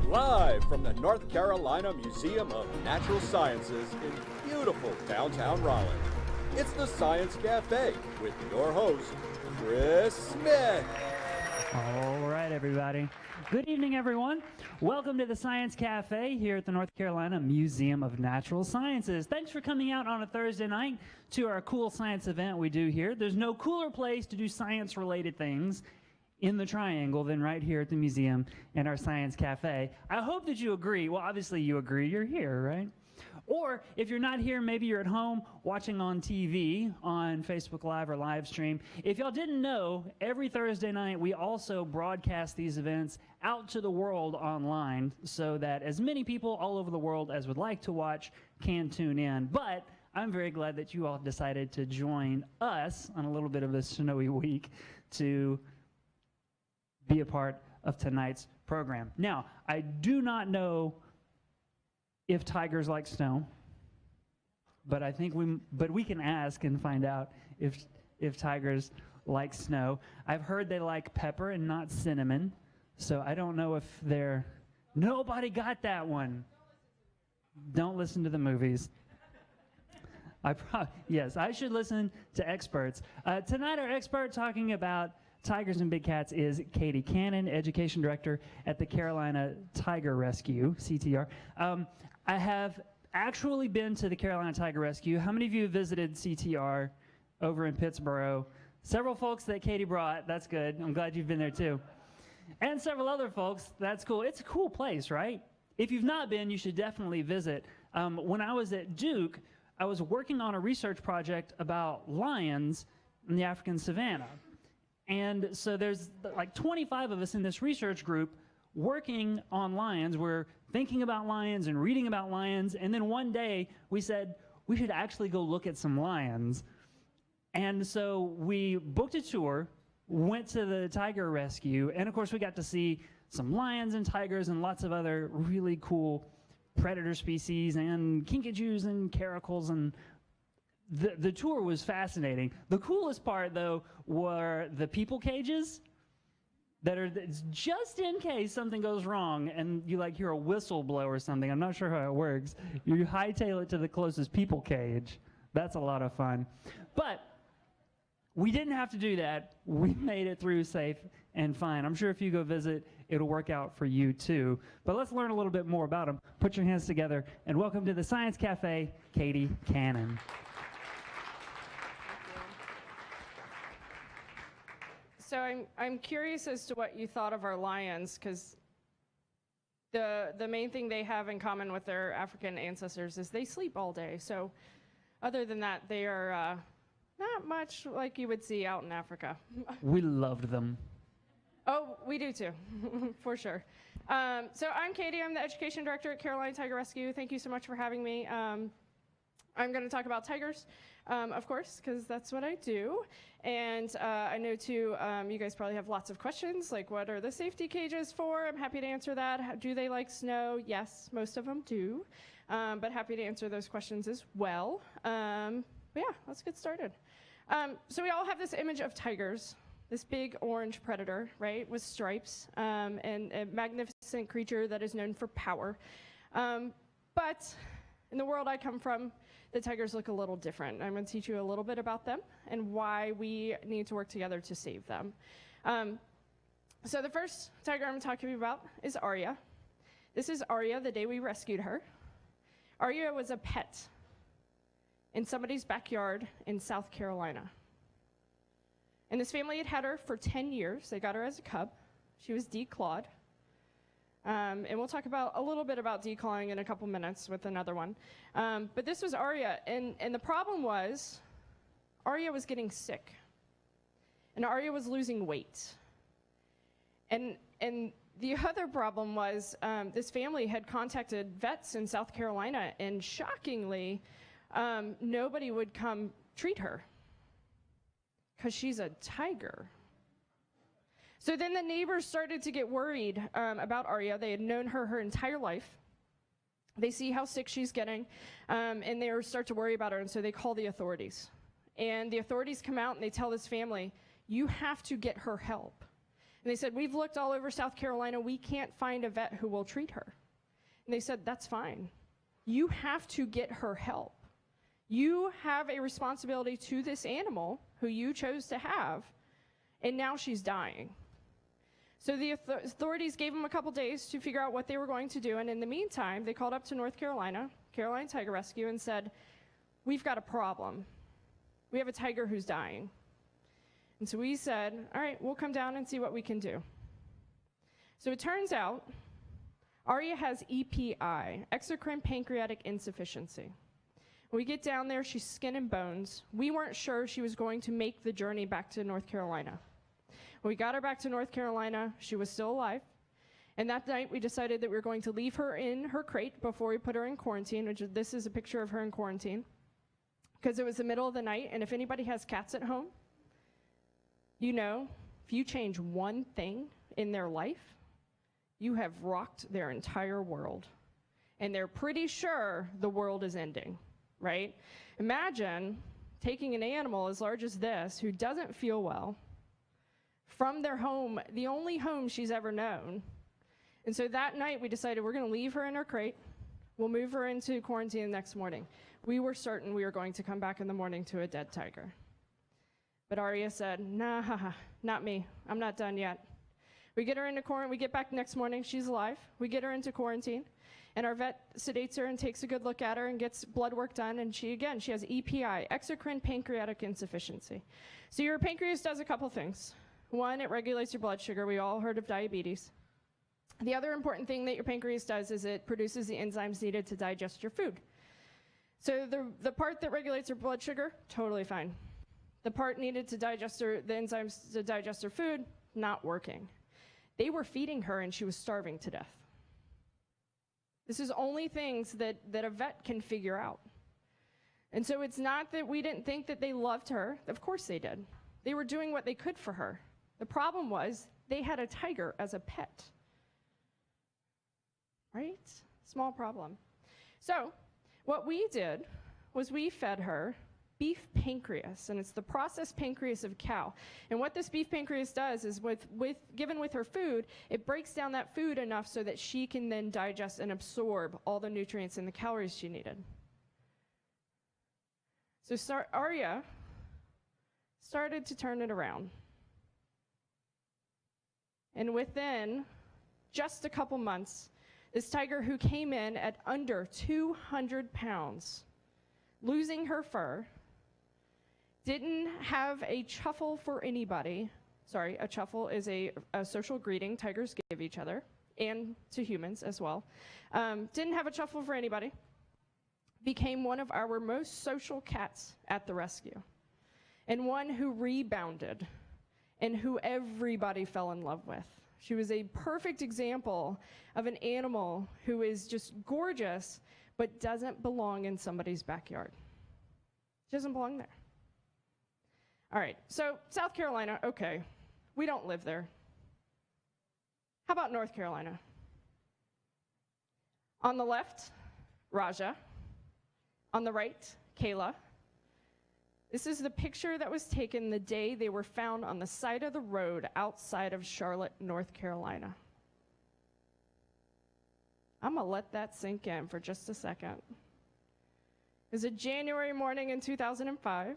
Live from the North Carolina Museum of Natural Sciences in beautiful downtown Raleigh, it's the Science Cafe with your host, Chris Smith. All right, everybody. Good evening, everyone. Welcome to the Science Cafe here at the North Carolina Museum of Natural Sciences. Thanks for coming out on a Thursday night to our cool science event we do here. There's no cooler place to do science-related things in the Triangle than right here at the museum and our Science Cafe. I hope that you agree. Well, obviously you agree. You're here, right? Or if you're not here, maybe you're at home watching on TV, on Facebook Live or live stream. If y'all didn't know, every Thursday night we also broadcast these events out to the world online so that as many people all over the world as would like to watch can tune in. But I'm very glad that you all decided to join us on a little bit of a snowy week to be a part of tonight's program. Now, I do not know if tigers like snow, but I think we can ask and find out if tigers like snow. I've heard they like pepper and not cinnamon, so I don't know if they're... Nobody got that one. Don't listen to the movies. Yes, I should listen to experts. Tonight, our expert talking about tigers and big cats is Katie Cannon, Education Director at the Carolina Tiger Rescue, CTR. I have actually been to the Carolina Tiger Rescue. How many of you have visited CTR over in Pittsburgh? Several folks that Katie brought. That's good. I'm glad you've been there too. And several other folks. That's cool. It's a cool place, right? If you've not been, you should definitely visit. When I was at Duke, I was working on a research project about lions in the African savanna. And so there's like 25 of us in this research group working on lions. We're thinking about lions and reading about lions. And then one day we said, we should actually go look at some lions. And so we booked a tour, went to the tiger rescue, and of course we got to see some lions and tigers and lots of other really cool predator species and kinkajous and caracals, and the tour was fascinating. The coolest part, though, were the people cages that are just in case something goes wrong and you like hear a whistle blow or something. I'm not sure how it works. You hightail it to the closest people cage. That's a lot of fun. But we didn't have to do that. We made it through safe and fine. I'm sure if you go visit, it'll work out for you too. But let's learn a little bit more about them. Put your hands together and welcome to the Science Cafe, Katie Cannon. So I'm curious as to what you thought of our lions, because the main thing they have in common with their African ancestors is they sleep all day. So other than that, they are not much like you would see out in Africa. We loved them. Oh, we do too, for sure. So I'm Katie. I'm the Education Director at Carolina Tiger Rescue. Thank you so much for having me. I'm going to talk about tigers, of course, because that's what I do. And I know, too, you guys probably have lots of questions, like what are the safety cages for? I'm happy to answer that. Do they like snow? Yes, most of them do, but happy to answer those questions as well. But yeah, let's get started. So we all have this image of tigers, this big orange predator, right, with stripes, and a magnificent creature that is known for power. But in the world I come from, the tigers look a little different. I'm going to teach you a little bit about them and why we need to work together to save them. So the first tiger I'm talking about is Aria. This is Aria the day we rescued her. Aria was a pet in somebody's backyard in South Carolina. And this family had her for 10 years. They got her as a cub. She was declawed. And we'll talk about a little bit about declawing in a couple minutes with another one. But this was Aria, and the problem was Aria was getting sick, and Aria was losing weight. And the other problem was this family had contacted vets in South Carolina, and shockingly, nobody would come treat her because she's a tiger. So then the neighbors started to get worried about Aria. They had known her entire life. They see how sick she's getting, and they start to worry about her, and so they call the authorities. And the authorities come out, and they tell this family, You have to get her help. And they said, we've looked all over South Carolina. We can't find a vet who will treat her. And they said, that's fine. You have to get her help. You have a responsibility to this animal who you chose to have, and now she's dying. So the authorities gave them a couple days to figure out what they were going to do, and in the meantime, they called up to North Carolina, Carolina Tiger Rescue, and said, we've got a problem. We have a tiger who's dying. And so we said, all right, we'll come down and see what we can do. So it turns out, Aria has EPI, exocrine pancreatic insufficiency. When we get down there, she's skin and bones. We weren't sure she was going to make the journey back to North Carolina. When we got her back to North Carolina, she was still alive. And that night, we decided that we were going to leave her in her crate before we put her in quarantine, this is a picture of her in quarantine, because it was the middle of the night, and if anybody has cats at home, you know, if you change one thing in their life, you have rocked their entire world. And they're pretty sure the world is ending. Right? Imagine taking an animal as large as this who doesn't feel well from their home, the only home she's ever known. And so that night we decided we're going to leave her in her crate. We'll move her into quarantine the next morning. We were certain we were going to come back in the morning to a dead tiger. But Aria said, nah, not me. I'm not done yet. We get her into quarantine. We get back next morning. She's alive. We get her into quarantine. And our vet sedates her and takes a good look at her and gets blood work done. And she has EPI, exocrine pancreatic insufficiency. So your pancreas does a couple things. One, it regulates your blood sugar. We all heard of diabetes. The other important thing that your pancreas does is it produces the enzymes needed to digest your food. So the part that regulates your blood sugar, totally fine. The part needed to digest the enzymes to digest her food, not working. They were feeding her and she was starving to death. This is only things that a vet can figure out. And so it's not that we didn't think that they loved her. Of course they did. They were doing what they could for her. The problem was they had a tiger as a pet. Right? Small problem. So what we did was we fed her beef pancreas, and it's the processed pancreas of a cow. And what this beef pancreas does is given with her food, it breaks down that food enough so that she can then digest and absorb all the nutrients and the calories she needed. So Aria started to turn it around. And within just a couple months, this tiger who came in at under 200 pounds, losing her fur, didn't have a chuffle for anybody. Sorry, a chuffle is a social greeting tigers give each other, and to humans as well. Didn't have a chuffle for anybody. Became one of our most social cats at the rescue. And one who rebounded, and who everybody fell in love with. She was a perfect example of an animal who is just gorgeous, but doesn't belong in somebody's backyard. She doesn't belong there. All right, so South Carolina, okay, we don't live there. How about North Carolina? On the left, Raja. On the right, Kayla. This is the picture that was taken the day they were found on the side of the road outside of Charlotte, North Carolina. I'm gonna let that sink in for just a second. It was a January morning in 2005.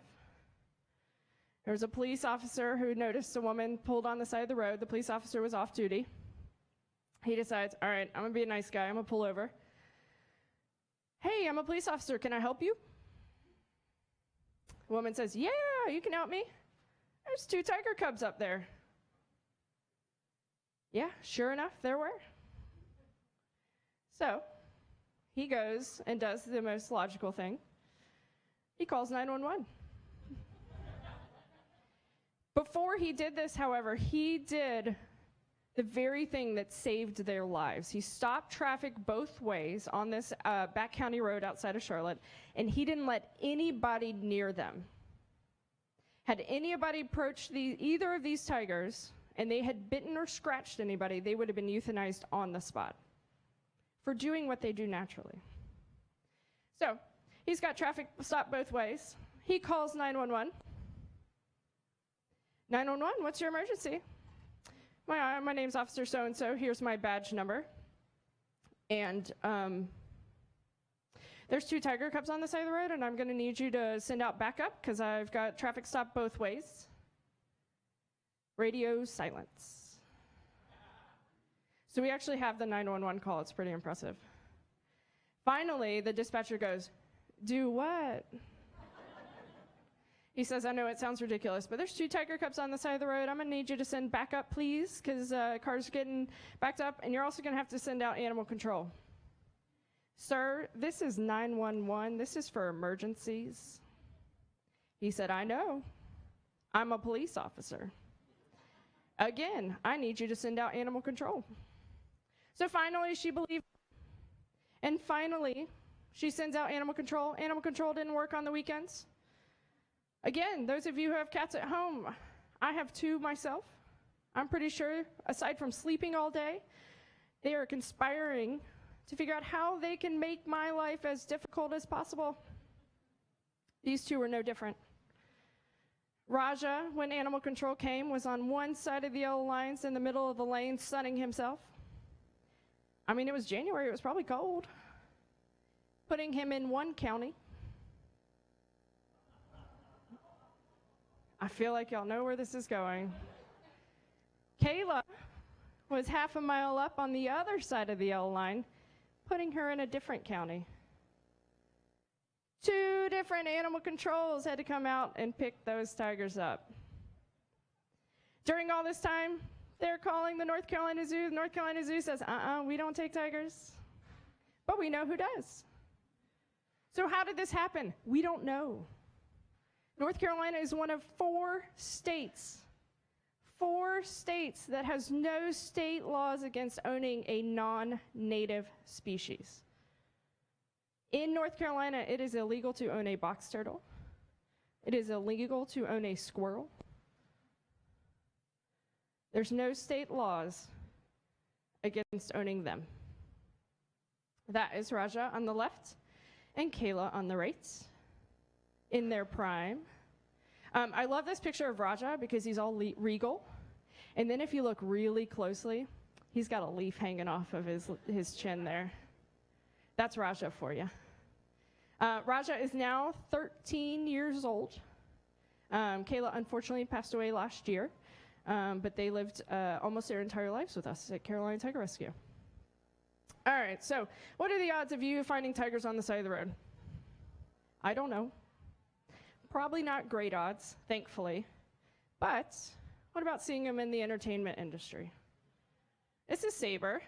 There was a police officer who noticed a woman pulled on the side of the road. The police officer was off duty. He decides, all right, I'm gonna be a nice guy, I'm gonna pull over. Hey, I'm a police officer, can I help you? The woman says, yeah, you can help me. There's 2 tiger cubs up there. Yeah, sure enough, there were. So he goes and does the most logical thing. He calls 911. Before he did this, however, he did the very thing that saved their lives. He stopped traffic both ways on this back county road outside of Charlotte, and he didn't let anybody near them. Had anybody approached either of these tigers, and they had bitten or scratched anybody, they would have been euthanized on the spot for doing what they do naturally. So he's got traffic stopped both ways. He calls 911. 911, what's your emergency? My name's Officer so-and-so. Here's my badge number. And there's 2 tiger cubs on the side of the road, and I'm going to need you to send out backup because I've got traffic stop both ways. Radio silence. So we actually have the 911 call. It's pretty impressive. Finally, the dispatcher goes, "Do what?" He says, "I know it sounds ridiculous, but there's 2 tiger cubs on the side of the road. I'm going to need you to send backup, please, because car's getting backed up, and you're also going to have to send out animal control." "Sir, this is 911. This is for emergencies." He said, "I know. I'm a police officer. Again, I need you to send out animal control." So finally, she believed. And finally, she sends out animal control. Animal control didn't work on the weekends. Again, those of you who have cats at home, I have 2 myself. I'm pretty sure, aside from sleeping all day, they are conspiring to figure out how they can make my life as difficult as possible. These 2 were no different. Raja, when animal control came, was on one side of the yellow lines in the middle of the lane, sunning himself. I mean, it was January, it was probably cold. Putting him in one county. I feel like y'all know where this is going. Kayla was half a mile up on the other side of the yellow line, putting her in a different county. 2 different animal controls had to come out and pick those tigers up. During all this time, they're calling the North Carolina Zoo. The North Carolina Zoo says, we don't take tigers. But we know who does. So how did this happen? We don't know. North Carolina is one of 4 states that has no state laws against owning a non-native species. In North Carolina, it is illegal to own a box turtle. It is illegal to own a squirrel. There's no state laws against owning them. That is Raja on the left and Kayla on the right in their prime. I love this picture of Raja because he's all regal. And then if you look really closely, he's got a leaf hanging off of his chin there. That's Raja for you. Raja is now 13 years old. Kayla unfortunately passed away last year, but they lived almost their entire lives with us at Carolina Tiger Rescue. All right, so what are the odds of you finding tigers on the side of the road? I don't know. Probably not great odds, thankfully. But what about seeing them in the entertainment industry? This is Saber.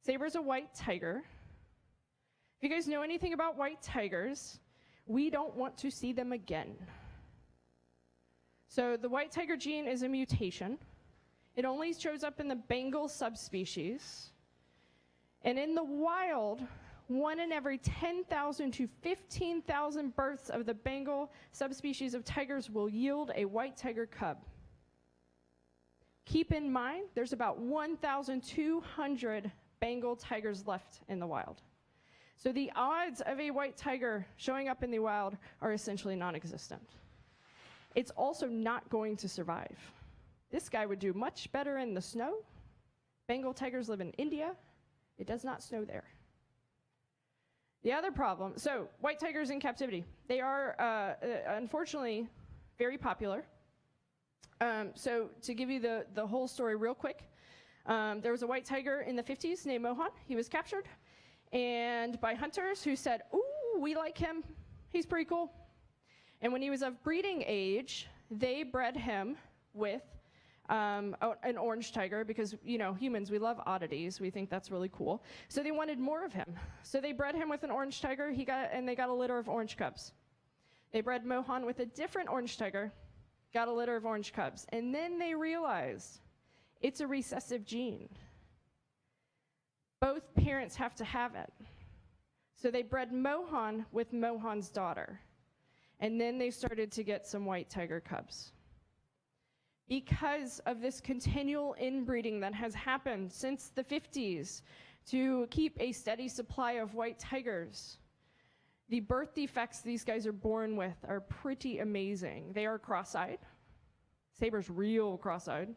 Saber's a white tiger. If you guys know anything about white tigers, we don't want to see them again. So the white tiger gene is a mutation. It only shows up in the Bengal subspecies. And in the wild, 1 in every 10,000 to 15,000 births of the Bengal subspecies of tigers will yield a white tiger cub. Keep in mind, there's about 1,200 Bengal tigers left in the wild. So the odds of a white tiger showing up in the wild are essentially non-existent. It's also not going to survive. This guy would do much better in the snow. Bengal tigers live in India. It does not snow there. The other problem, so white tigers in captivity. They are, unfortunately, very popular. So to give you the whole story real quick, there was a white tiger in the 50s named Mohan. He was captured and by hunters who said, "Ooh, we like him. He's pretty cool." And when he was of breeding age, they bred him with an orange tiger because, you know, humans, we love oddities. We think that's really cool. So they wanted more of him. So they bred him with an orange tiger, and they got a litter of orange cubs. They bred Mohan with a different orange tiger, got a litter of orange cubs. And then they realized it's a recessive gene. Both parents have to have it. So they bred Mohan with Mohan's daughter. And then they started to get some white tiger cubs. Because of this continual inbreeding that has happened since the 50s to keep a steady supply of white tigers, the birth defects these guys are born with are pretty amazing. They are cross-eyed. Saber's real cross-eyed.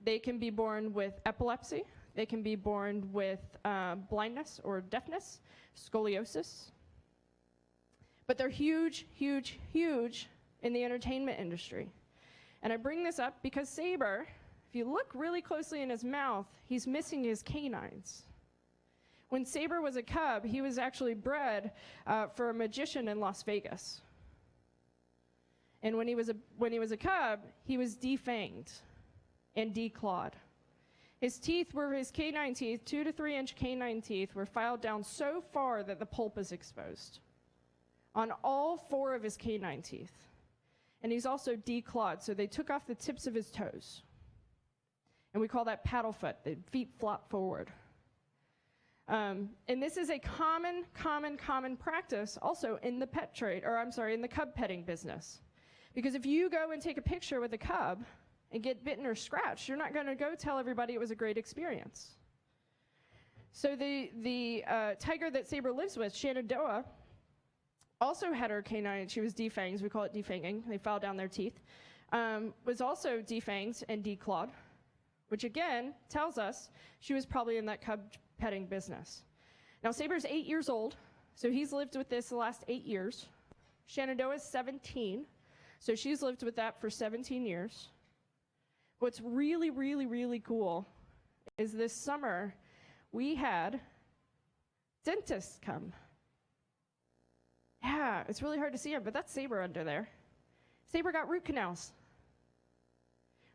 They can be born with epilepsy. They can be born with blindness or deafness, scoliosis. But they're huge, huge, huge in the entertainment industry. And I bring this up because Saber, if you look really closely in his mouth, he's missing his canines. When Saber was a cub, he was actually bred for a magician in Las Vegas. And when he was a cub, he was defanged and declawed. His teeth were his canine teeth, 2 to 3 inch canine teeth, were filed down so far that the pulp is exposed on all 4 of his canine teeth. And he's also declawed, so they took off the tips of his toes. And we call that paddle foot. The feet flop forward. And this is a common practice also in the pet trade, or I'm sorry, in the cub petting business. Because if you go and take a picture with a cub and get bitten or scratched, you're not going to go tell everybody it was a great experience. So the tiger that Saber lives with, Shenandoah, also had her canine, she was defanged, we call it defanging, they filed down their teeth, was also defanged and declawed, which again tells us she was probably in that cub petting business. Now Saber's 8 years old, so he's lived with this the last 8 years. Shenandoah's 17, so she's lived with that for 17 years. What's really, really, really cool is this summer we had dentists come. Yeah, it's really hard to see him, but that's Saber under there. Saber got root canals.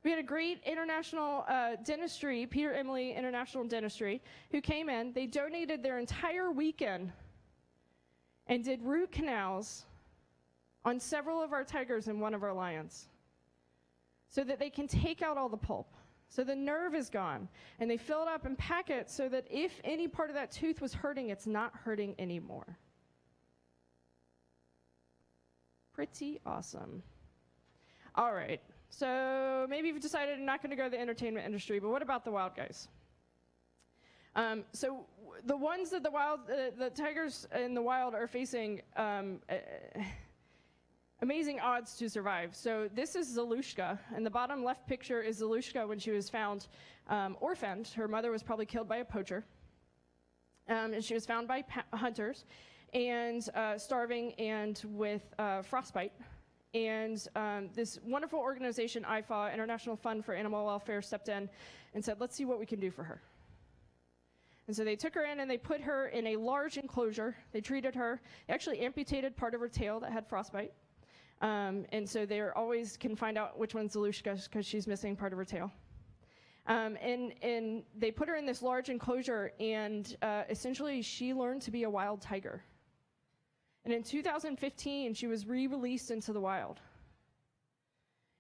We had a great international dentistry, Peter Emily International Dentistry, who came in. They donated their entire weekend and did root canals on several of our tigers and one of our lions so that they can take out all the pulp. So the nerve is gone, and they fill it up and pack it so that if any part of that tooth was hurting, it's not hurting anymore. Pretty awesome. All right, so maybe you've decided you're not going to go to the entertainment industry, but what about the wild guys? So the ones that the tigers in the wild are facing amazing odds to survive. So this is Zalushka, and the bottom left picture is Zalushka when she was found orphaned. Her mother was probably killed by a poacher, and she was found by hunters, and starving and with frostbite. And this wonderful organization, IFAW, International Fund for Animal Welfare, stepped in and said, let's see what we can do for her. And so they took her in and they put her in a large enclosure. They treated her. They actually amputated part of her tail that had frostbite. And so they always can find out which one's Zalushka because she's missing part of her tail. And they put her in this large enclosure, and essentially she learned to be a wild tiger. And in 2015, she was re-released into the wild.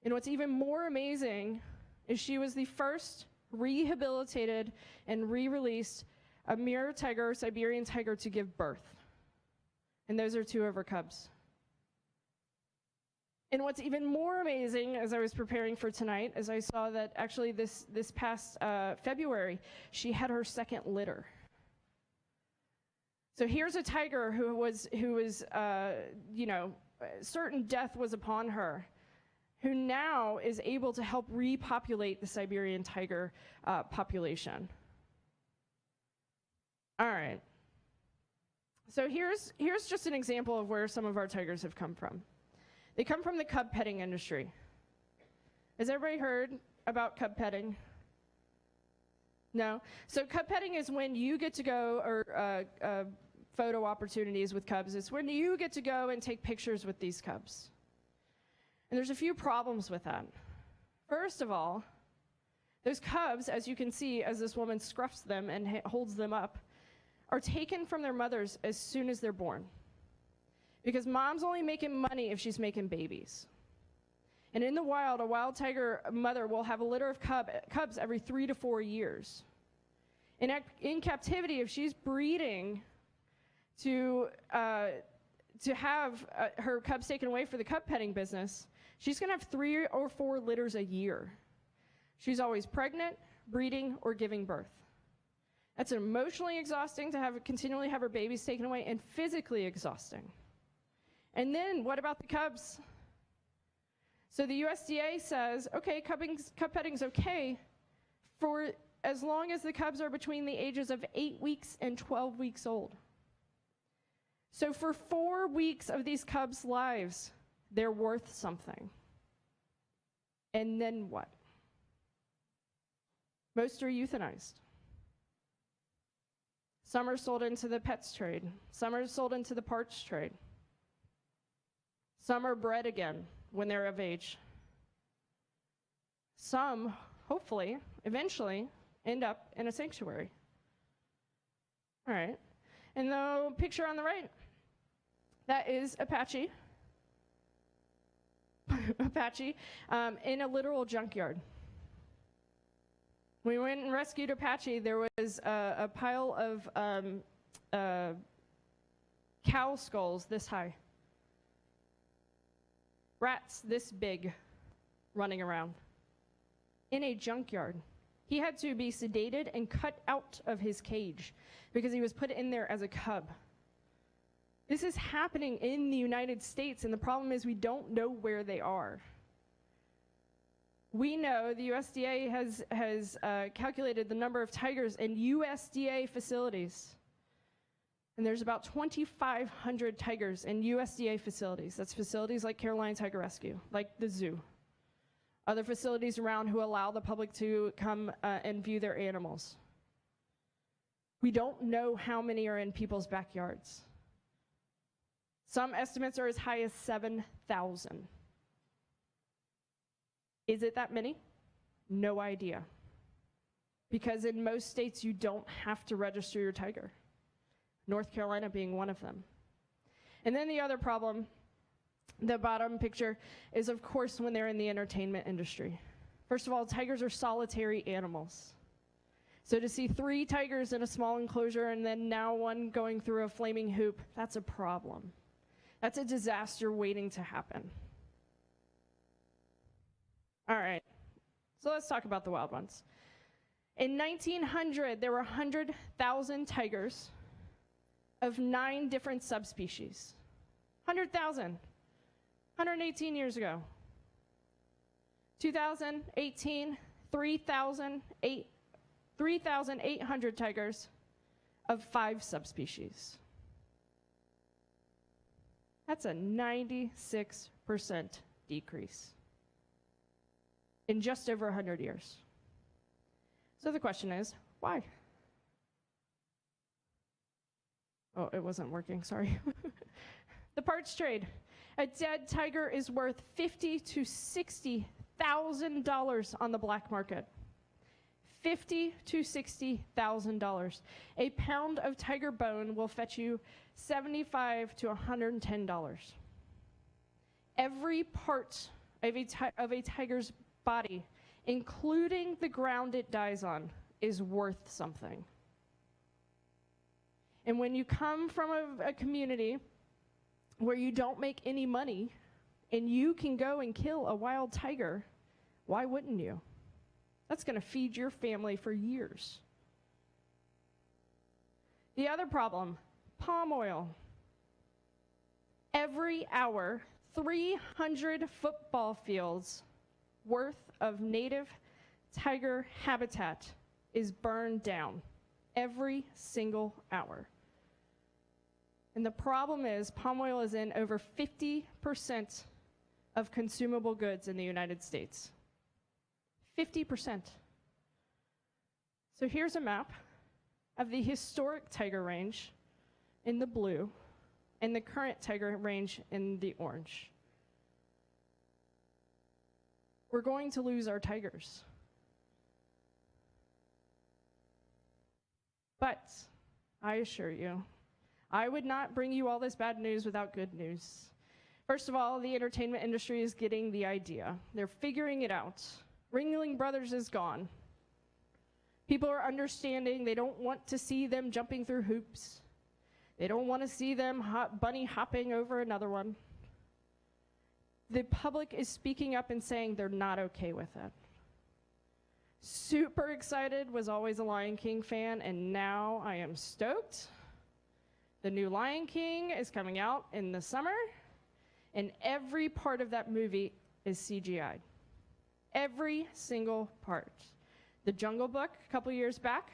And what's even more amazing is she was the first rehabilitated and re-released Amur tiger, Siberian tiger, to give birth. And those are 2 of her cubs. And what's even more amazing, as I was preparing for tonight, is I saw that actually this past February, she had her 2nd litter. So here's a tiger who was certain death was upon her, who now is able to help repopulate the Siberian tiger population. All right. So here's just an example of where some of our tigers have come from. They come from the cub petting industry. Has everybody heard about cub petting? No? So cub petting is when you get to go, or photo opportunities with cubs. It's when you get to go and take pictures with these cubs. And there's a few problems with that. First of all, those cubs, as you can see, as this woman scruffs them and holds them up, are taken from their mothers as soon as they're born. Because mom's only making money if she's making babies. And in the wild, a wild tiger mother will have a litter of cubs every 3 to 4 years. And in captivity, if she's breeding to have her cubs taken away for the cub petting business, she's going to have 3 or 4 litters a year. She's always pregnant, breeding, or giving birth. That's emotionally exhausting to continually have her babies taken away, and physically exhausting. And then what about the cubs? So the USDA says, okay, cub petting's okay for as long as the cubs are between the ages of 8 weeks and 12 weeks old. So for 4 weeks of these cubs' lives, they're worth something. And then what? Most are euthanized. Some are sold into the pets trade. Some are sold into the parts trade. Some are bred again when they're of age. Some, hopefully, eventually, end up in a sanctuary. All right. And the picture on the right, that is Apache. Apache in a literal junkyard. When we went and rescued Apache, there was a pile of cow skulls this high. Rats this big running around in a junkyard. He had to be sedated and cut out of his cage because he was put in there as a cub. This is happening in the United States, and the problem is we don't know where they are. We know the USDA has calculated the number of tigers in USDA facilities. And there's about 2,500 tigers in USDA facilities. That's facilities like Carolina Tiger Rescue, like the zoo. Other facilities around who allow the public to come and view their animals. We don't know how many are in people's backyards. Some estimates are as high as 7,000. Is it that many? No idea. Because in most states, you don't have to register your tiger. North Carolina being one of them. And then the other problem, the bottom picture, is of course when they're in the entertainment industry. First of all, tigers are solitary animals. So to see 3 tigers in a small enclosure and then now one going through a flaming hoop, that's a problem. That's a disaster waiting to happen. All right, so let's talk about the wild ones. In 1900, there were 100,000 tigers of 9 different subspecies. 100,000, 118 years ago. 2018, 3,800 tigers of 5 subspecies. That's a 96% decrease in just over 100 years. So the question is, why? Oh, it wasn't working, sorry. The parts trade. A dead tiger is worth $50,000 to $60,000 on the black market. $50,000 to $60,000. A pound of tiger bone will fetch you $75 to $110. Every part of a tiger's body, including the ground it dies on, is worth something. And when you come from a community where you don't make any money and you can go and kill a wild tiger, why wouldn't you? That's going to feed your family for years. The other problem, palm oil. Every hour, 300 football fields worth of native tiger habitat is burned down every single hour. And the problem is palm oil is in over 50% of consumable goods in the United States. 50%. So here's a map of the historic tiger range in the blue and the current tiger range in the orange. We're going to lose our tigers. But I assure you, I would not bring you all this bad news without good news. First of all, the entertainment industry is getting the idea. They're figuring it out. Ringling Brothers is gone. People are understanding. They don't want to see them jumping through hoops. They don't want to see them bunny hopping over another one. The public is speaking up and saying they're not okay with it. Super excited, was always a Lion King fan, and now I am stoked. The new Lion King is coming out in the summer, and every part of that movie is CGI'd. Every single part. The Jungle Book, a couple years back,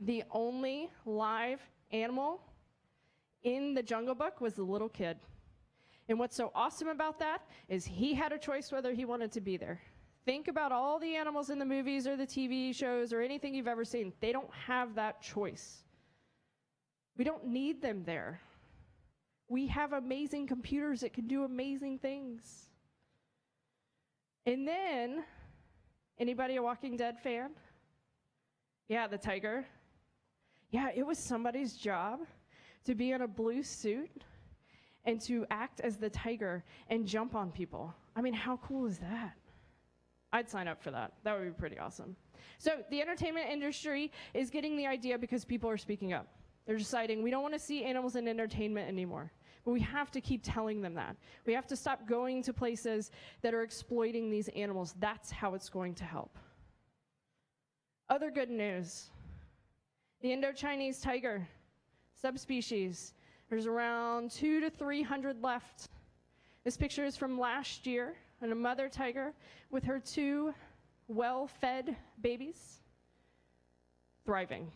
the only live animal in the Jungle Book was the little kid. And what's so awesome about that is he had a choice whether he wanted to be there. Think about all the animals in the movies or the TV shows or anything you've ever seen. They don't have that choice. We don't need them there. We have amazing computers that can do amazing things. And then, anybody a Walking Dead fan? Yeah, the tiger. Yeah, it was somebody's job to be in a blue suit and to act as the tiger and jump on people. I mean, how cool is that? I'd sign up for that. That would be pretty awesome. So the entertainment industry is getting the idea because people are speaking up. They're deciding we don't want to see animals in entertainment anymore. But we have to keep telling them that. We have to stop going to places that are exploiting these animals. That's how it's going to help. Other good news. The Indo-Chinese tiger subspecies. There's around 200 to 300 left. This picture is from last year, and a mother tiger with her 2 well-fed babies thriving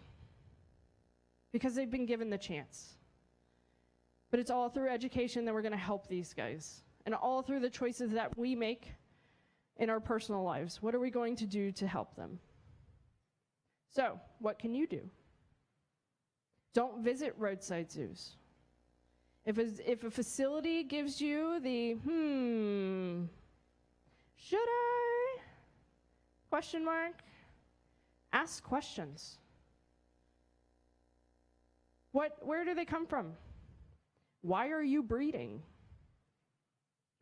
because they've been given the chance. But it's all through education that we're going to help these guys, and all through the choices that we make in our personal lives. What are we going to do to help them? So, what can you do? Don't visit roadside zoos. If a facility gives you the, should I? Question mark. Ask questions. Where do they come from? Why are you breeding?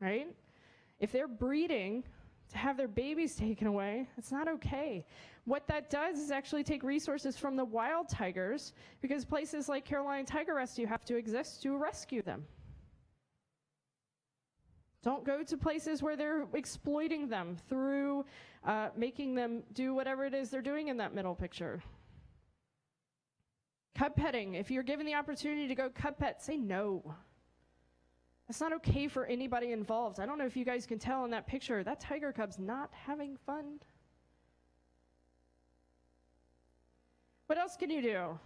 Right? If they're breeding to have their babies taken away, it's not okay. What that does is actually take resources from the wild tigers, because places like Carolina Tiger Rescue have to exist to rescue them. Don't go to places where they're exploiting them through making them do whatever it is they're doing in that middle picture. Cub petting. If you're given the opportunity to go cub pet, say no. That's not okay for anybody involved. I don't know if you guys can tell in that picture, that tiger cub's not having fun. What else can you do?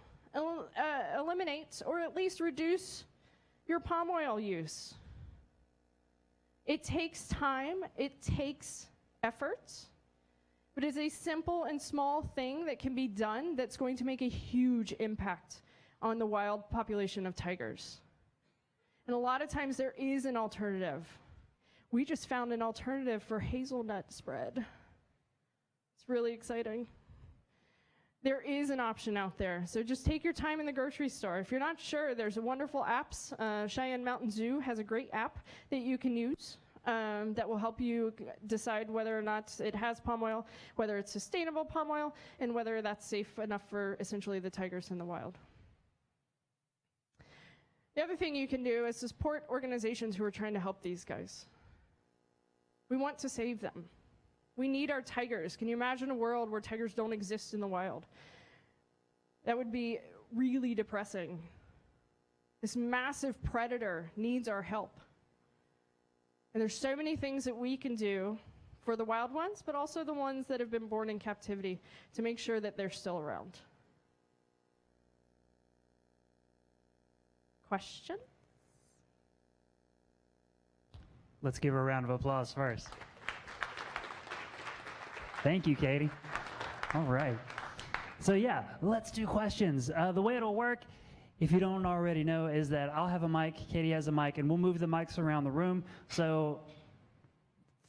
Eliminate or at least reduce your palm oil use. It takes time, it takes effort, but it's a simple and small thing that can be done that's going to make a huge impact on the wild population of tigers. And a lot of times there is an alternative. We just found an alternative for hazelnut spread. It's really exciting. There is an option out there. So just take your time in the grocery store. If you're not sure, there's wonderful apps. Cheyenne Mountain Zoo has a great app that you can use that will help you decide whether or not it has palm oil, whether it's sustainable palm oil, and whether that's safe enough for essentially the tigers in the wild. The other thing you can do is support organizations who are trying to help these guys. We want to save them. We need our tigers. Can you imagine a world where tigers don't exist in the wild? That would be really depressing. This massive predator needs our help. And there's so many things that we can do for the wild ones, but also the ones that have been born in captivity to make sure that they're still around. Question? Let's give her a round of applause first. Thank you, Katie. All right. So yeah, let's do questions. The way it'll work, if you don't already know, is that I'll have a mic, Katie has a mic, and we'll move the mics around the room. So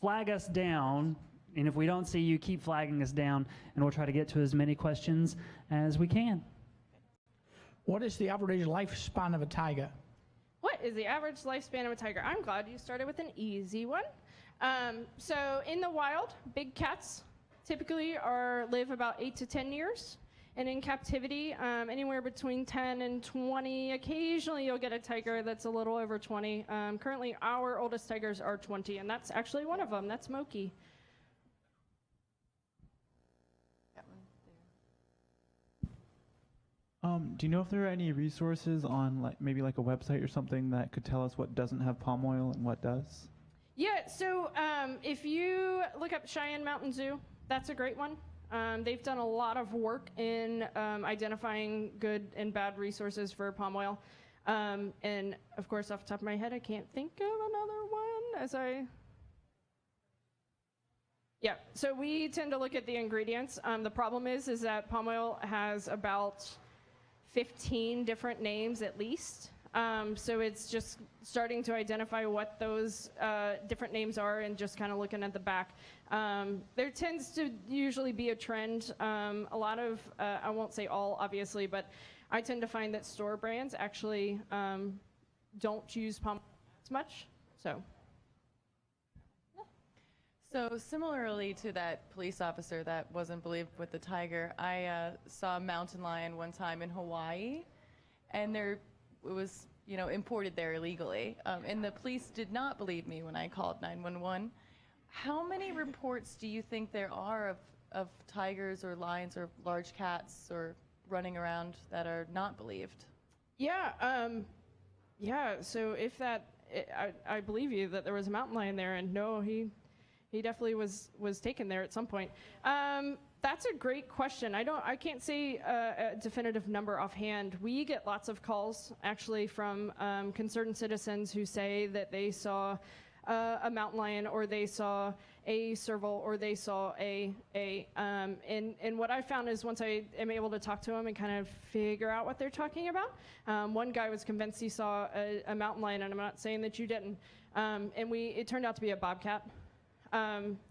flag us down, and if we don't see you, keep flagging us down, and we'll try to get to as many questions as we can. What is the average lifespan of a tiger? What is the average lifespan of a tiger? I'm glad you started with an easy one. So in the wild, big cats typically live about 8 to 10 years. And in captivity, anywhere between 10 and 20. Occasionally you'll get a tiger that's a little over 20. Currently our oldest tigers are 20, and that's actually one of them. That's Moki. Do you know if there are any resources on maybe like a website or something that could tell us what doesn't have palm oil and what does? Yeah, so if you look up Cheyenne Mountain Zoo, that's a great one. They've done a lot of work in identifying good and bad resources for palm oil. And of course, off the top of my head, I can't think of another one Yeah, so we tend to look at the ingredients. The problem is that palm oil has about 15 different names at least. So it's just starting to identify what those different names are and just kind of looking at the back. There tends to usually be a trend. A lot of, I won't say all obviously, but I tend to find that store brands actually don't use palm oil as much. So similarly to that police officer that wasn't believed with the tiger, I saw a mountain lion one time in Hawaii, and it was, imported there illegally. And the police did not believe me when I called 911. How many reports do you think there are of tigers or lions or large cats or running around that are not believed? Yeah, so if that, I believe you that there was a mountain lion there, and no, he definitely was taken there at some point. That's a great question. I can't say a definitive number offhand. We get lots of calls actually from concerned citizens who say that they saw a mountain lion, or they saw a serval, or they saw and what I found is once I am able to talk to them and kind of figure out what they're talking about. One guy was convinced he saw a mountain lion, and I'm not saying that you didn't. And it turned out to be a bobcat.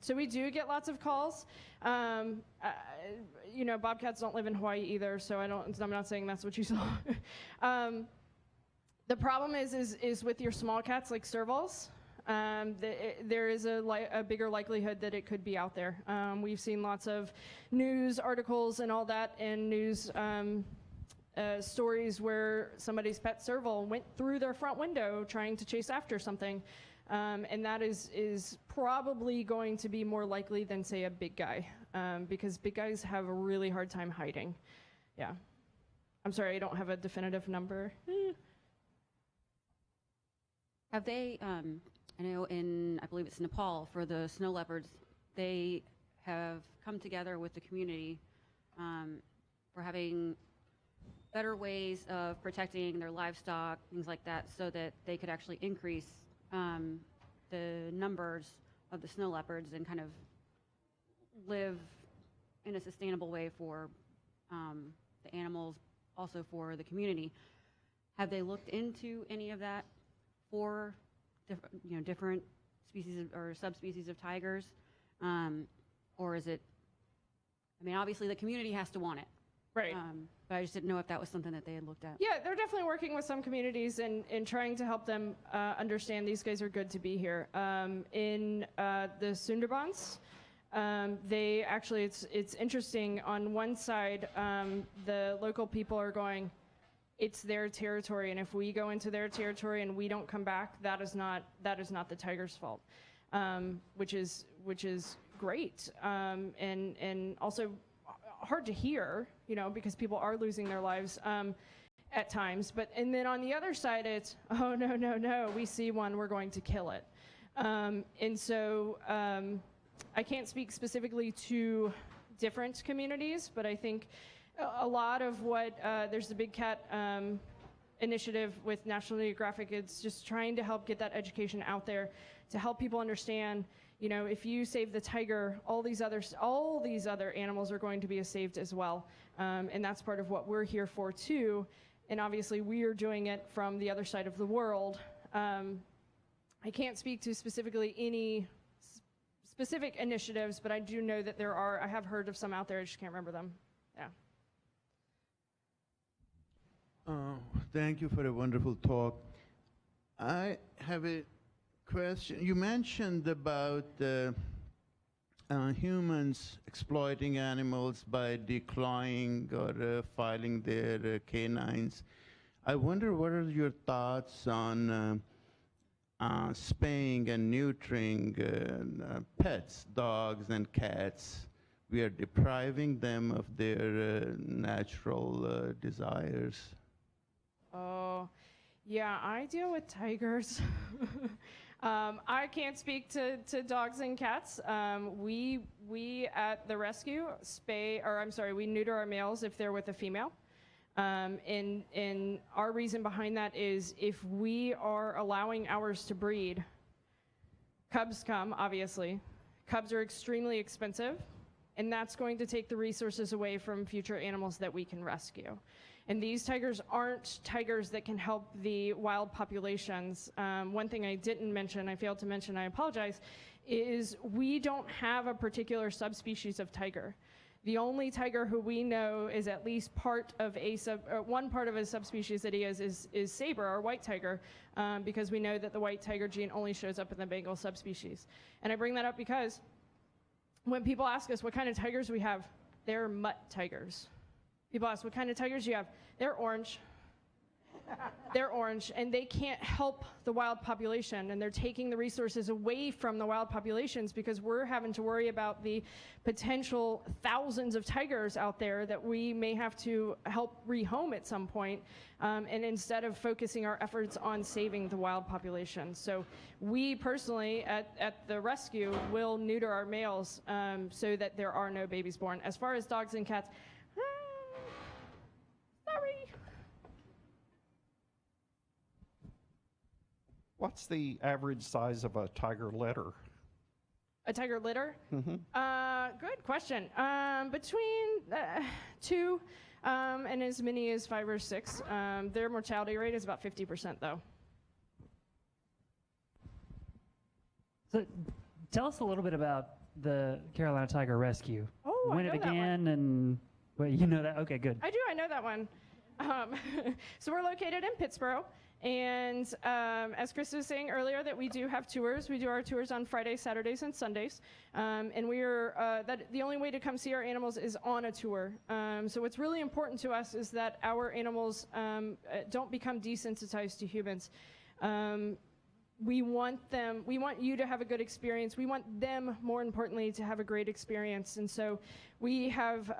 So we do get lots of calls. Bobcats don't live in Hawaii either, so I'm not saying that's what you saw. The problem is with your small cats like servals, there is a bigger likelihood that it could be out there. We've seen lots of news articles and all that, and news stories where somebody's pet serval went through their front window trying to chase after something. And that is probably going to be more likely than, say, a big guy, because big guys have a really hard time hiding. Yeah. I'm sorry, I don't have a definitive number. Have they, I know I believe it's Nepal, for the snow leopards, they have come together with the community for having better ways of protecting their livestock, things like that, so that they could actually increase the numbers of the snow leopards and kind of live in a sustainable way for the animals, also for the community. Have they looked into any of that for different species or subspecies of tigers? Or is it, obviously the community has to want it. Right. But I just didn't know if that was something that they had looked at. Yeah, they're definitely working with some communities and trying to help them understand these guys are good to be here. In the Sundarbans, they actually, it's interesting. On one side, the local people are going, it's their territory, and if we go into their territory and we don't come back, that is not the tiger's fault, which is great, and also hard to hear, because people are losing their lives at times. And then on the other side, it's, oh, no, we see one, we're going to kill it. And so I can't speak specifically to different communities, but I think a lot of what, there's the Big Cat initiative with National Geographic. It's just trying to help get that education out there to help people understand, if you save the tiger, all these other animals are going to be saved as well. And that's part of what we're here for too. And obviously we are doing it from the other side of the world. I can't speak to specifically any specific initiatives, but I do know that there are. I have heard of some out there, I just can't remember them. Yeah. Thank you for a wonderful talk. I have a question. You mentioned about humans exploiting animals by declawing or filing their canines. I wonder, what are your thoughts on spaying and neutering pets, dogs and cats? We are depriving them of their natural desires. Oh, yeah, I deal with tigers. I can't speak to dogs and cats. We at the rescue we neuter our males if they're with a female. And our reason behind that is if we are allowing ours to breed, cubs come, obviously. Cubs are extremely expensive, and that's going to take the resources away from future animals that we can rescue. And these tigers aren't tigers that can help the wild populations. One thing I didn't mention, I failed to mention, I apologize, is we don't have a particular subspecies of tiger. The only tiger who we know is at least one part of a subspecies that he is saber, our white tiger, because we know that the white tiger gene only shows up in the Bengal subspecies. And I bring that up because when people ask us what kind of tigers we have, they're mutt tigers. People ask, what kind of tigers do you have? They're orange. They're orange, and they can't help the wild population, and they're taking the resources away from the wild populations because we're having to worry about the potential thousands of tigers out there that we may have to help rehome at some point, and instead of focusing our efforts on saving the wild population. So we personally, at the rescue, will neuter our males so that there are no babies born. As far as dogs and cats, sorry. What's the average size of a tiger litter? A tiger litter? Mm-hmm. Good question. Between 2 and as many as 5 or 6. Their mortality rate is about 50%, though. So tell us a little bit about the Carolina Tiger Rescue. Oh, when I know it that one. began and well, you know that? Okay, good. I do. I know that one. So we're located in Pittsburgh. And as Chris was saying earlier, that we do have tours. We do our tours on Fridays, Saturdays, and Sundays. And we are the only way to come see our animals is on a tour. So what's really important to us is that our animals don't become desensitized to humans. We want you to have a good experience. We want them, more importantly, to have a great experience. And so we have,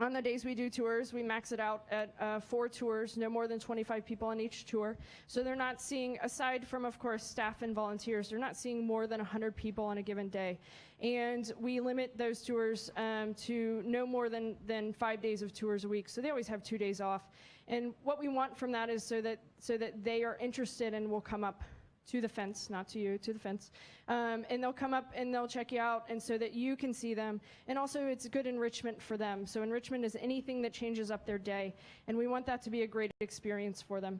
on the days we do tours, we max it out at 4 tours, no more than 25 people on each tour. So they're not seeing, aside from, of course, staff and volunteers, they're not seeing more than 100 people on a given day. And we limit those tours to no more than 5 days of tours a week. So they always have 2 days off. And what we want from that is so that they are interested and will come up to the fence, not to you, to the fence. And they'll come up and they'll check you out, and so that you can see them. And also it's good enrichment for them. So enrichment is anything that changes up their day. And we want that to be a great experience for them.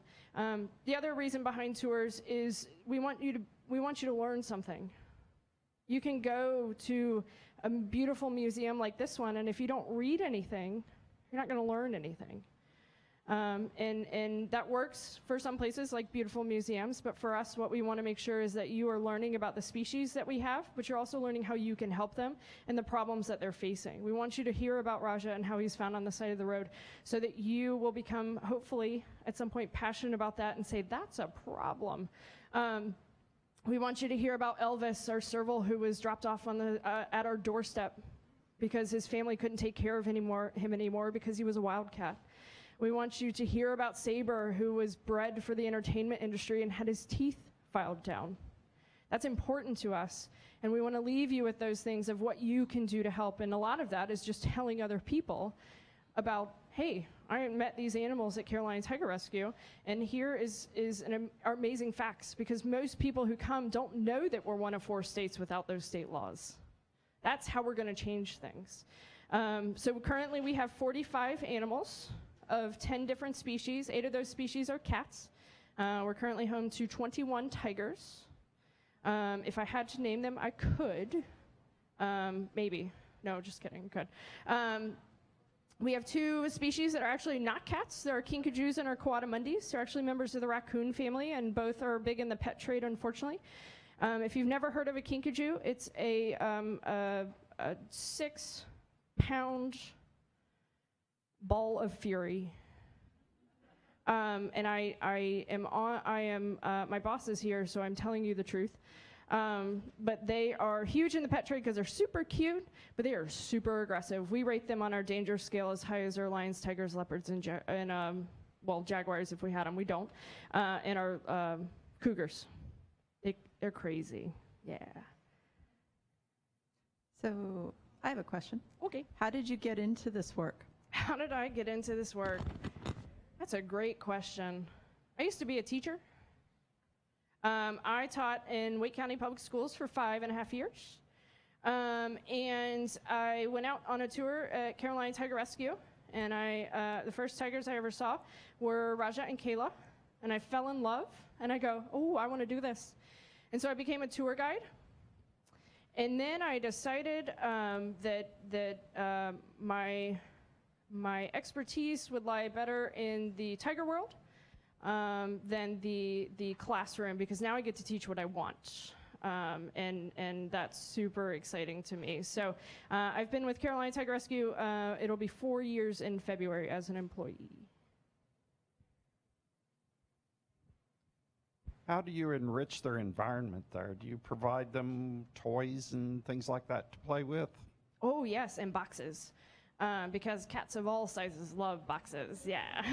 The other reason behind tours is we want you to learn something. You can go to a beautiful museum like this one, and if you don't read anything, you're not gonna learn anything. And that works for some places like beautiful museums, but for us, what we want to make sure is that you are learning about the species that we have, but you're also learning how you can help them and the problems that they're facing. We want you to hear about Raja and how he's found on the side of the road so that you will become, hopefully, at some point passionate about that and say, that's a problem. We want you to hear about Elvis, our serval, who was dropped off on the at our doorstep because his family couldn't take care of him anymore because he was a wildcat. We want you to hear about Saber, who was bred for the entertainment industry and had his teeth filed down. That's important to us, and we want to leave you with those things of what you can do to help, and a lot of that is just telling other people about, hey, I met these animals at Carolina Tiger Rescue, and here is amazing facts, because most people who come don't know that we're one of 4 states without those state laws. That's how we're going to change things. So currently we have 45 animals of 10 different species. 8 of those species are cats. We're currently home to 21 tigers. If I had to name them, I could. Maybe. No, just kidding, I could. We have 2 species that are actually not cats. There are kinkajous and our coatimundis. They're actually members of the raccoon family, and both are big in the pet trade, unfortunately. If you've never heard of a kinkajou, it's a 6-pound ball of fury. And my boss is here, so I'm telling you the truth. But they are huge in the pet trade because they're super cute, but they are super aggressive. We rate them on our danger scale as high as our lions, tigers, leopards, and jaguars if we had them. We don't. And our cougars. They They're crazy. Yeah. So I have a question. Okay. How did you get into this work? How did I get into this work? That's a great question. I used to be a teacher. I taught in Wake County Public Schools for 5.5 years. And I went out on a tour at Carolina Tiger Rescue, and the first tigers I ever saw were Raja and Kayla, and I fell in love, and I go, oh, I want to do this. And so I became a tour guide. And then I decided that my expertise would lie better in the tiger world than the classroom, because now I get to teach what I want. And that's super exciting to me. So I've been with Carolina Tiger Rescue. It'll be 4 years in February as an employee. How do you enrich their environment there? Do you provide them toys and things like that to play with? Oh, yes, and boxes. Because cats of all sizes love boxes, yeah.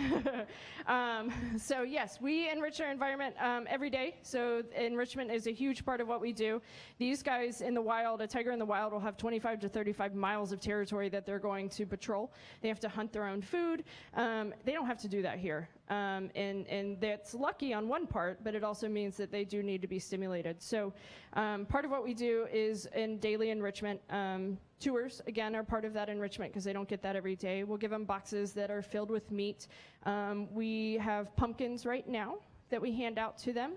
So yes, we enrich our environment every day. So enrichment is a huge part of what we do. These guys in the wild, a tiger in the wild will have 25 to 35 miles of territory that they're going to patrol. They have to hunt their own food. They don't have to do that here. And that's lucky on one part, but it also means that they do need to be stimulated. So part of what we do is in daily enrichment. Tours, again, are part of that enrichment because they don't get that every day. We'll give them boxes that are filled with meat. We have pumpkins right now that we hand out to them.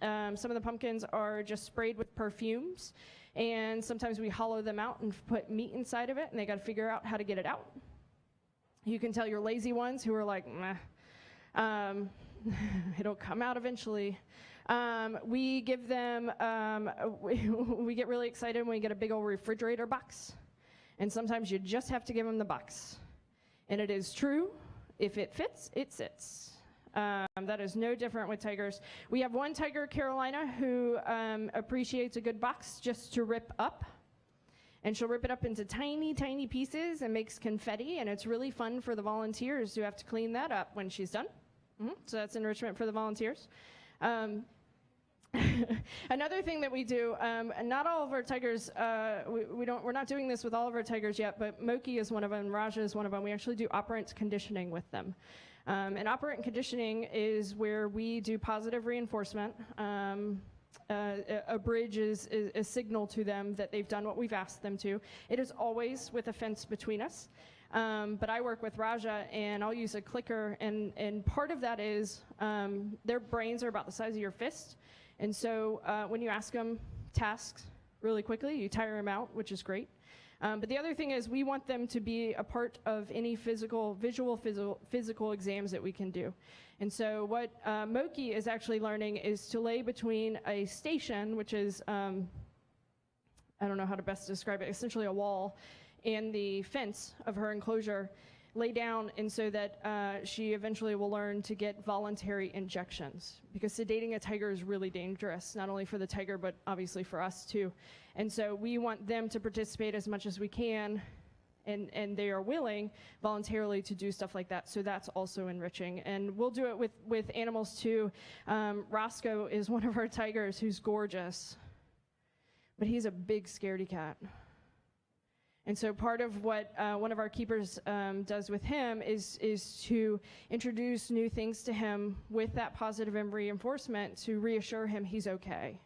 Some of the pumpkins are just sprayed with perfumes, and sometimes we hollow them out and put meat inside of it, and they got to figure out how to get it out. You can tell your lazy ones who are like, meh, it'll come out eventually. We give them, we get really excited when we get a big old refrigerator box. And sometimes you just have to give them the box. And it is true, if it fits, it sits. That is no different with tigers. We have one tiger, Carolina, who appreciates a good box just to rip up. And she'll rip it up into tiny, tiny pieces and makes confetti. And it's really fun for the volunteers who have to clean that up when she's done. So that's enrichment for the volunteers. Another thing that we do, not all of our tigers, we're not doing this with all of our tigers yet, but Moki is one of them, Raja is one of them. We actually do operant conditioning with them. And operant conditioning is where we do positive reinforcement. A bridge is a signal to them that they've done what we've asked them to. It is always with a fence between us. But I work with Raja, and I'll use a clicker, and part of that is their brains are about the size of your fist. And so when you ask them tasks really quickly, you tire them out, which is great. But the other thing is we want them to be a part of any physical exams that we can do. And so what Moki is actually learning is to lay between a station, which is, I don't know how to best describe it, essentially a wall, and the fence of her enclosure, lay down, and so that she eventually will learn to get voluntary injections, because sedating a tiger is really dangerous, not only for the tiger, but obviously for us too. And so we want them to participate as much as we can, and they are willing voluntarily to do stuff like that. So that's also enriching. And we'll do it with animals too. Roscoe is one of our tigers who's gorgeous, but he's a big scaredy cat. And so part of what one of our keepers does with him is to introduce new things to him with that positive reinforcement to reassure him he's okay.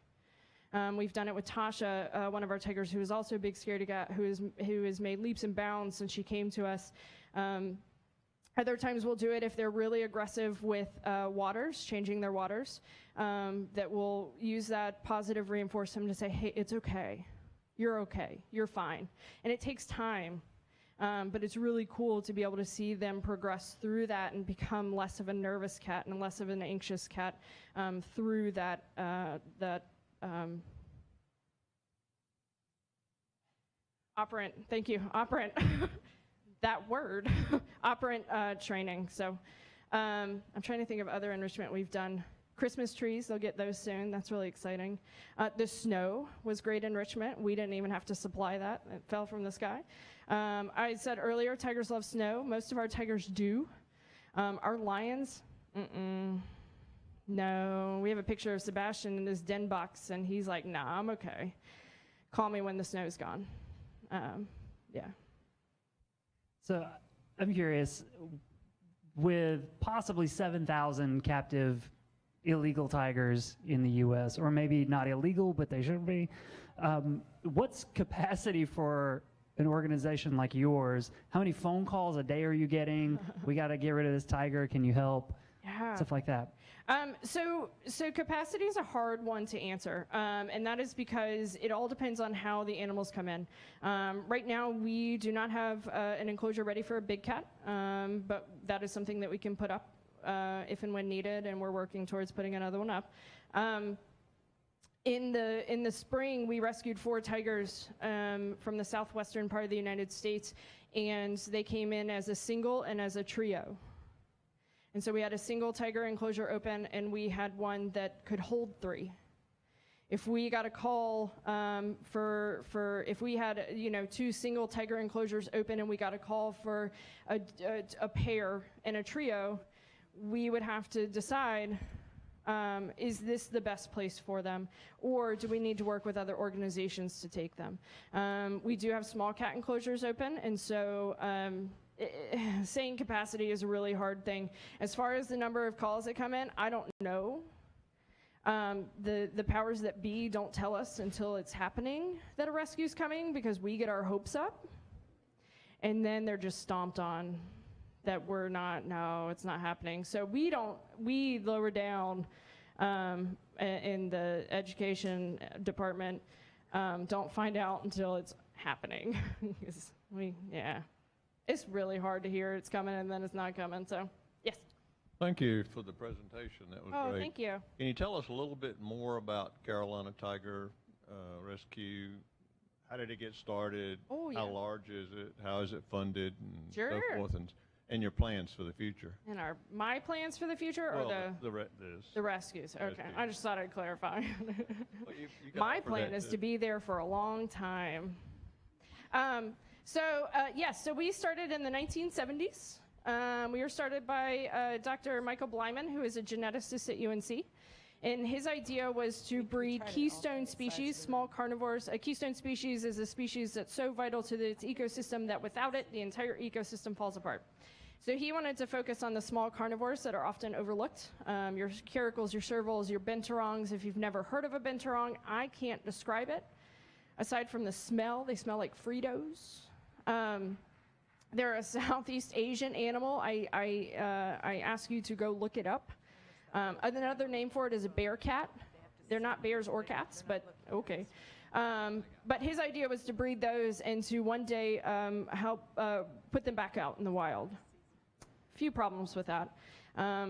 We've done it with Tasha, one of our tigers, who is also a big scaredy cat, who has made leaps and bounds since she came to us. Other times we'll do it if they're really aggressive with waters, changing their waters, that we'll use that positive reinforcement to say, hey, it's okay. You're okay, you're fine. And it takes time, but it's really cool to be able to see them progress through that and become less of a nervous cat and less of an anxious cat through that, operant, thank you, operant, that word, operant training. So I'm trying to think of other enrichment we've done. Christmas trees, they'll get those soon. That's really exciting. The snow was great enrichment. We didn't even have to supply that. It fell from the sky. I said earlier, tigers love snow. Most of our tigers do. Our lions, No, we have a picture of Sebastian in his den box, and he's like, nah, I'm okay. Call me when the snow's gone. Yeah. So I'm curious, with possibly 7,000 captive illegal tigers in the U.S., or maybe not illegal, but they should be, what's capacity for an organization like yours? How many phone calls a day are you getting? We got to get rid of this tiger. Can you help? Yeah. Stuff like that. So capacity is a hard one to answer, and that is because it all depends on how the animals come in. Right now, we do not have an enclosure ready for a big cat, but that is something that we can put up if and when needed, and we're working towards putting another one up. In the spring, we rescued 4 tigers from the southwestern part of the United States, and they came in as a single and as a trio. And so we had a single tiger enclosure open, and we had one that could hold 3. If we got a call if we had 2 single tiger enclosures open and we got a call for a pair and a trio, we would have to decide, is this the best place for them, or do we need to work with other organizations to take them? We do have small cat enclosures open, and so saying capacity is a really hard thing. As far as the number of calls that come in, I don't know. The powers that be don't tell us until it's happening that a rescue's coming, because we get our hopes up, and then they're just stomped on that it's not happening. So we lower down in the education department, don't find out until it's happening. It's really hard to hear it's coming and then it's not coming, so yes. Thank you for the presentation. That was great. Oh, thank you. Can you tell us a little bit more about Carolina Tiger Rescue? How did it get started? Oh, yeah. How large is it? How is it funded? And Sure. so forth, and your plans for the future. And my plans for the future, or the rescues? Okay, Rescues. I just thought I'd clarify. Well, you got My offered plan that is too. to be there for a long time. So we started in the 1970s. We were started by Dr. Michael Blyman, who is a geneticist at UNC. And his idea was to breed keystone species, small carnivores. A keystone species is a species that's so vital to its ecosystem that without it, the entire ecosystem falls apart. So he wanted to focus on the small carnivores that are often overlooked. Your caracals, your servals, your binturongs. If you've never heard of a binturong, I can't describe it. Aside from the smell, they smell like Fritos. They're a Southeast Asian animal. I ask you to go look it up. Another name for it is a bear cat. They're not bears or cats, but okay. But his idea was to breed those and to one day help put them back out in the wild. Few problems with that.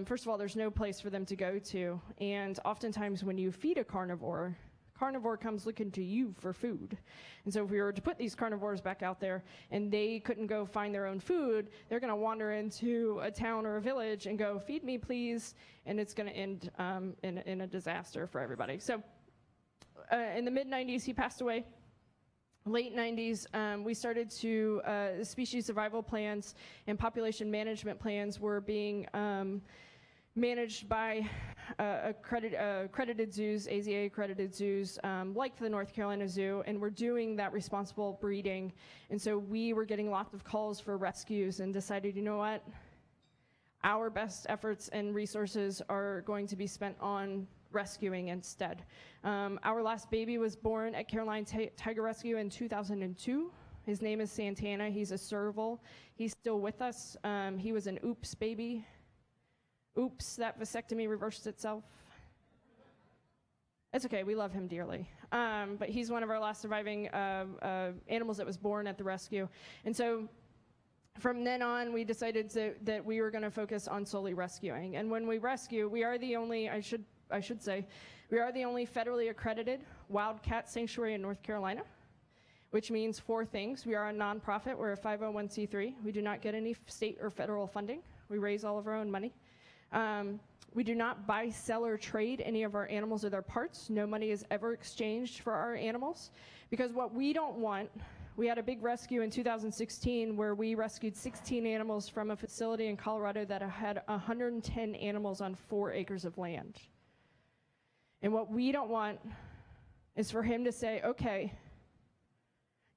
First of all, there's no place for them to go to, and oftentimes when you feed a carnivore comes looking to you for food. And so if we were to put these carnivores back out there and they couldn't go find their own food, they're going to wander into a town or a village and go, feed me, please, and it's going to end in a disaster for everybody. So in the mid-90s, he passed away. Late 90s, we started to, species survival plans and population management plans were being managed by accredited zoos, AZA accredited zoos, like the North Carolina Zoo, and we're doing that responsible breeding. And so we were getting lots of calls for rescues and decided, you know what? Our best efforts and resources are going to be spent on rescuing instead. Our last baby was born at Carolina Tiger Rescue in 2002. His name is Santana. He's a serval. He's still with us. He was an oops baby. Oops, that vasectomy reversed itself. It's okay, we love him dearly. But he's one of our last surviving animals that was born at the rescue. And so from then on, we decided that we were gonna focus on solely rescuing. And when we rescue, we are the only, I should say, we are the only federally accredited wildcat sanctuary in North Carolina, which means 4 things. We are a nonprofit, we're a 501c3. We do not get any state or federal funding. We raise all of our own money. We do not buy, sell, or trade any of our animals or their parts. No money is ever exchanged for our animals, because what we don't want We had a big rescue in 2016 where we rescued 16 animals from a facility in Colorado that had 110 animals on 4 acres of land. And what we don't want is for him to say, okay,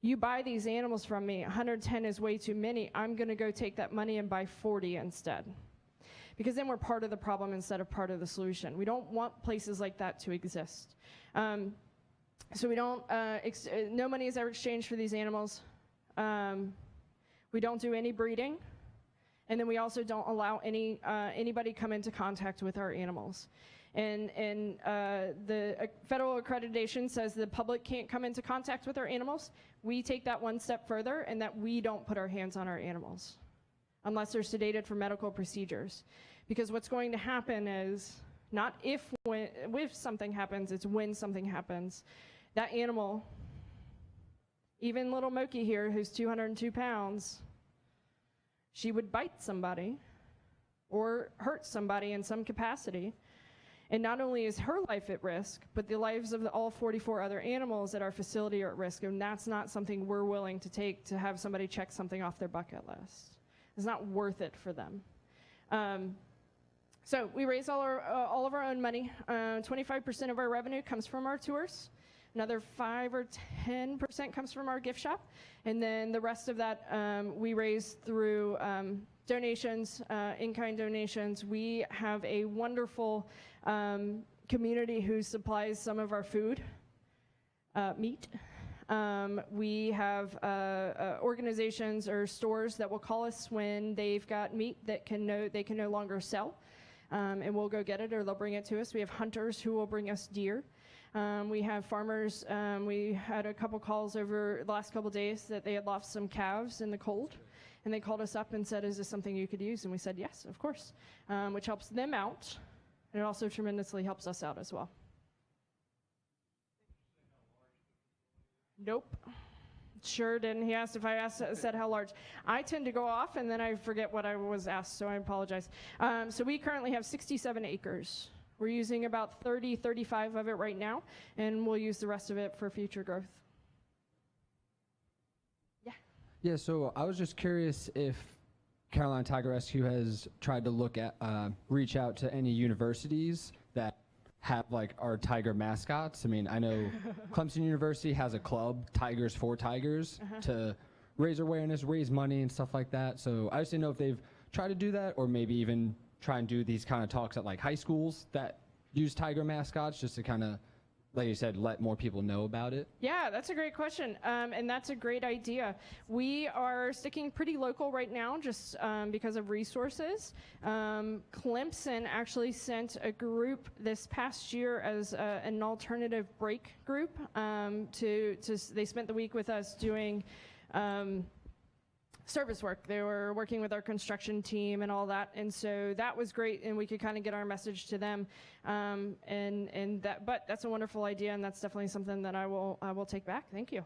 you buy these animals from me, 110 is way too many, I'm gonna go take that money and buy 40 instead. Because then we're part of the problem instead of part of the solution. We don't want places like that to exist. So we don't, no money is ever exchanged for these animals. We don't do any breeding. And then we also don't allow anybody come into contact with our animals. And the federal accreditation says the public can't come into contact with our animals. We take that one step further, and that we don't put our hands on our animals unless they're sedated for medical procedures. Because what's going to happen is not if something happens, it's when something happens. That animal, even little Moki here, who's 202 pounds, she would bite somebody or hurt somebody in some capacity. And not only is her life at risk, but the lives of all 44 other animals at our facility are at risk, and that's not something we're willing to take to have somebody check something off their bucket list. It's not worth it for them. So we raise all of our own money. 25% of our revenue comes from our tours. Another 5 or 10% comes from our gift shop. And then the rest of that we raise through donations, in-kind donations. We have a wonderful community who supplies some of our food, meat. We have organizations or stores that will call us when they've got meat that they can no longer sell, and we'll go get it or they'll bring it to us. We have hunters who will bring us deer. We have farmers. We had a couple calls over the last couple days that they had lost some calves in the cold, and they called us up and said, is this something you could use? And we said, yes, of course, which helps them out, and it also tremendously helps us out as well. Nope. Sure didn't. He asked if I said how large. I tend to go off and then I forget what I was asked, so I apologize. So we currently have 67 acres. We're using about 30, 35 of it right now, and we'll use the rest of it for future growth. Yeah. Yeah, so I was just curious if Carolina Tiger Rescue has tried to look at, reach out to any universities that have like our tiger mascots. I mean, I know Clemson University has a club, Tigers for Tigers, to raise awareness, raise money and stuff like that. So I just didn't know if they've tried to do that, or maybe even try and do these kind of talks at like high schools that use tiger mascots, just to kind of, like you said, let more people know about it. Yeah, that's a great question, and that's a great idea. We are sticking pretty local right now just because of resources. Clemson actually sent a group this past year as an alternative break group. They spent the week with us doing service work. They were working with our construction team and all that, and so that was great, and we could kind of get our message to them. But that's a wonderful idea, and that's definitely something that I will take back. Thank you.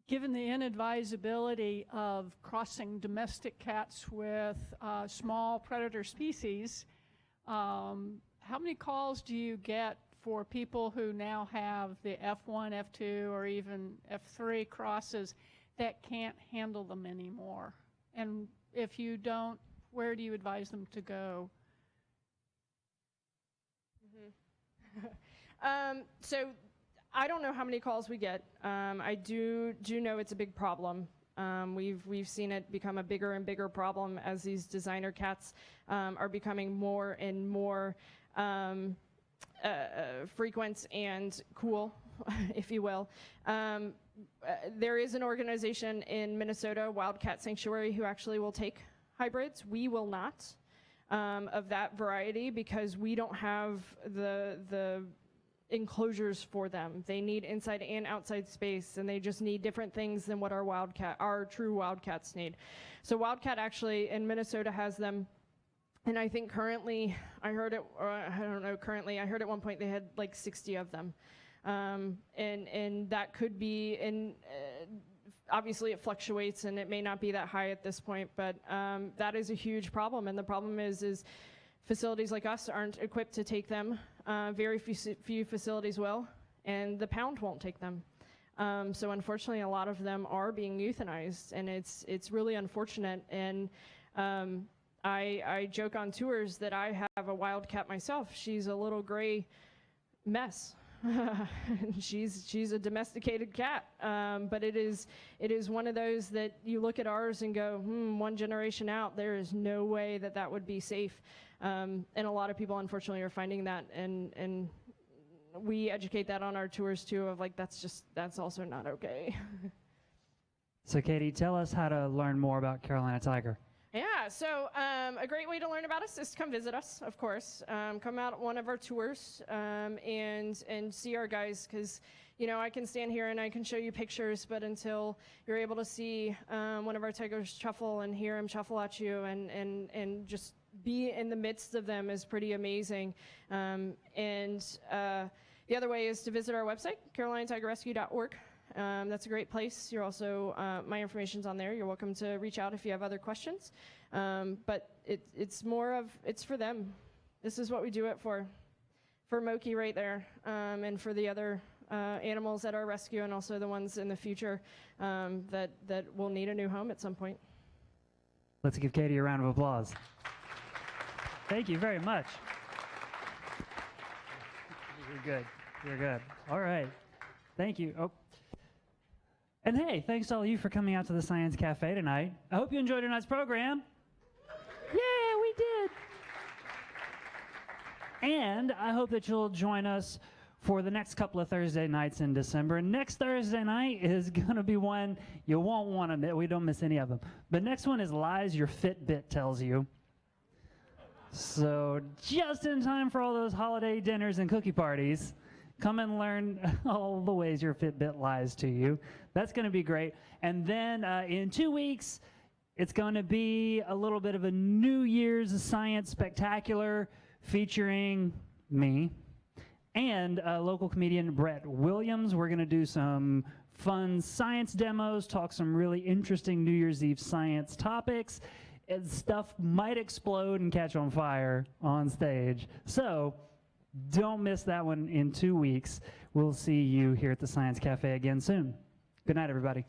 Given the inadvisability of crossing domestic cats with small predator species, how many calls do you get for people who now have the F1, F2, or even F3 crosses that can't handle them anymore? And if you don't, where do you advise them to go? So I don't know how many calls we get. I do know it's a big problem. We've seen it become a bigger and bigger problem as these designer cats are becoming more and more frequent and cool, if you will. There is an organization in Minnesota, Wildcat Sanctuary, who actually will take hybrids. We will not, of that variety, because we don't have the enclosures for them. They need inside and outside space, and they just need different things than what our true wildcats need. So Wildcat actually in Minnesota has them. And I think currently, I heard at one point they had like 60 of them. And that could be, obviously it fluctuates and it may not be that high at this point, but that is a huge problem. And the problem is facilities like us aren't equipped to take them. Very few facilities will. and the pound won't take them. So unfortunately, a lot of them are being euthanized, and it's really unfortunate. And I joke on tours that I have a wild cat myself. She's a little gray mess. she's a domesticated cat, but it is one of those that you look at ours and go, one generation out, there is no way that would be safe. And a lot of people, unfortunately, are finding that, and we educate that on our tours too, of like, that's also not okay. So Katie, tell us how to learn more about Carolina Tiger. Yeah, so a great way to learn about us is to come visit us, of course. Come out at one of our tours and see our guys, because I can stand here and I can show you pictures, but until you're able to see one of our tigers chuffle and hear him chuffle at you and just be in the midst of them is pretty amazing. The other way is to visit our website, carolinatigerrescue.org. That's a great place. You're also, my information's on there. You're welcome to reach out if you have other questions. But it's for them. This is what we do it for Moki right there, and for the other animals at our rescue, and also the ones in the future that will need a new home at some point. Let's give Katie a round of applause. Thank you very much. You're good. You're good. All right. Thank you. Oh. And hey, thanks to all of you for coming out to the Science Cafe tonight. I hope you enjoyed tonight's program. Yeah, we did. And I hope that you'll join us for the next couple of Thursday nights in December. Next Thursday night is going to be one you won't want to miss. We don't miss any of them. But next one is Lies Your Fitbit Tells You. So just in time for all those holiday dinners and cookie parties, come and learn all the ways your Fitbit lies to you. That's going to be great. And then in 2 weeks, it's going to be a little bit of a New Year's Science Spectacular featuring me and local comedian Brett Williams. We're going to do some fun science demos, talk some really interesting New Year's Eve science topics, and stuff might explode and catch on fire on stage. So don't miss that one in 2 weeks. We'll see you here at the Science Cafe again soon. Good night, everybody.